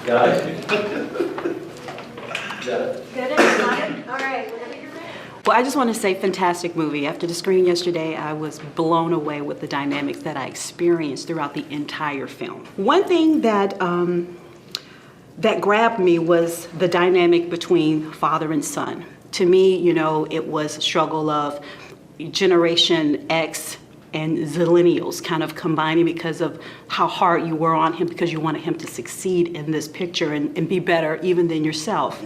Got it? Got it? Good, everybody? All right, whenever you're ready. Well, I just want to say fantastic movie. After the screening yesterday, I was blown away with the dynamics that I experienced throughout the entire film. One thing that that grabbed me was the dynamic between father and son. To me, you know, it was a struggle of Generation X and Zillennials kind of combining because of how hard you were on him because you wanted him to succeed in this picture and be better even than yourself.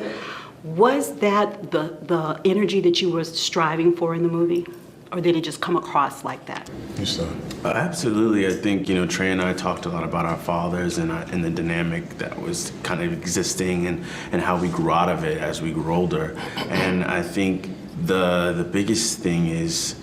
Was that the energy that you were striving for in the movie? Or did it just come across like that? You saw. Absolutely. I think, you know, Trey and I talked a lot about our fathers and the dynamic that was kind of existing and how we grew out of it as we grew older. And I think the biggest thing is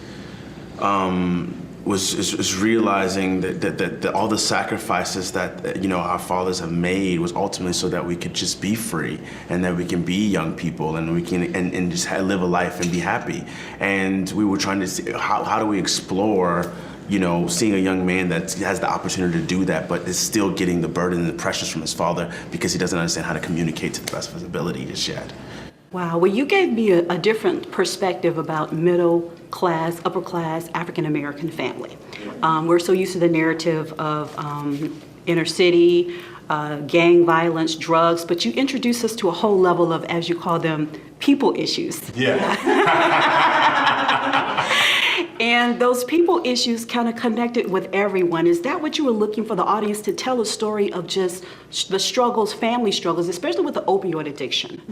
was realizing that all the sacrifices that, you know, our fathers have made was ultimately so that we could just be free and that we can be young people and we can and just live a life and be happy. And we were trying to see how do we explore, you know, seeing a young man that has the opportunity to do that, but is still getting the burden and the pressures from his father because he doesn't understand how to communicate to the best of his ability just yet. Wow, well, you gave me a different perspective about middle class, upper class, African American family. We're so used to the narrative of inner city, gang violence, drugs, but you introduced us to a whole level of, as you call them, people issues. Yeah. And those people issues kind of connected with everyone. Is that what you were looking for the audience to tell a story of just the struggles, family struggles, especially with the opioid addiction?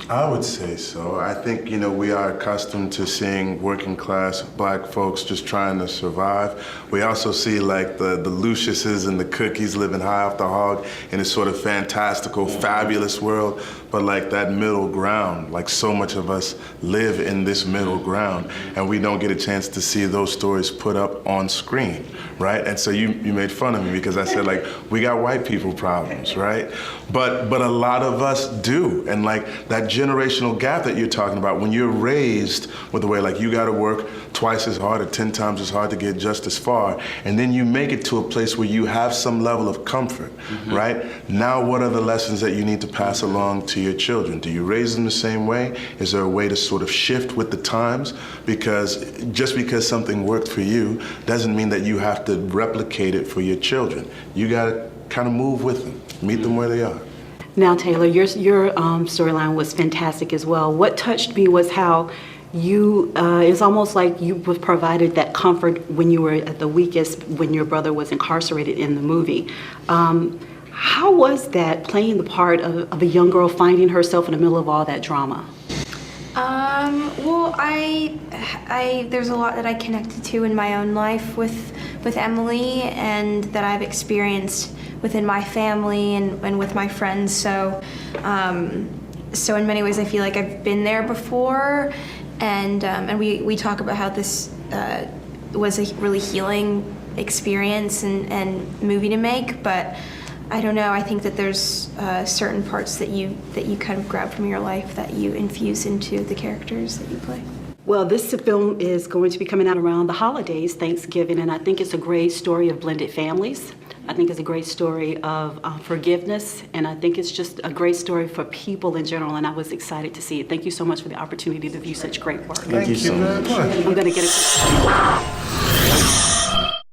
I would say so. I think, you know, we are accustomed to seeing working class black folks just trying to survive. We also see like the Luciuses and the Cookies living high off the hog in this sort of fantastical, fabulous world. But like that middle ground, like so much of us live in this middle ground and we don't get a chance to see those stories put up on screen, right? And so you made fun of me because I said like, we got white people problems, right? But a lot of us do. And like that generational gap that you're talking about, when you're raised with the way like you gotta work twice as hard or 10 times as hard to get just as far, and then you make it to a place where you have some level of comfort, right? Now what are the lessons that you need to pass along to your children? Do you raise them the same way? Is there a way to sort of shift with the times? Because just because something worked for you doesn't mean that you have to replicate it for your children. You gotta kind of move with them, meet them where they are. Now, Taylor, your storyline was fantastic as well. What touched me was how you, it's almost like you were provided that comfort when you were at the weakest, when your brother was incarcerated in the movie. How was that playing the part of a young girl finding herself in the middle of all that drama? Well, there's a lot that I connected to in my own life with Emily and that I've experienced within my family and with my friends. So in many ways I feel like I've been there before, and we talk about how this was a really healing experience and movie to make, but I don't know, I think that there's certain parts that you kind of grab from your life that you infuse into the characters that you play. Well, this film is going to be coming out around the holidays, Thanksgiving, and I think it's a great story of blended families. I think it's a great story of forgiveness, and I think it's just a great story for people in general, and I was excited to see it. Thank you so much for the opportunity to view such great work. Thank you so much. I'm going to get it.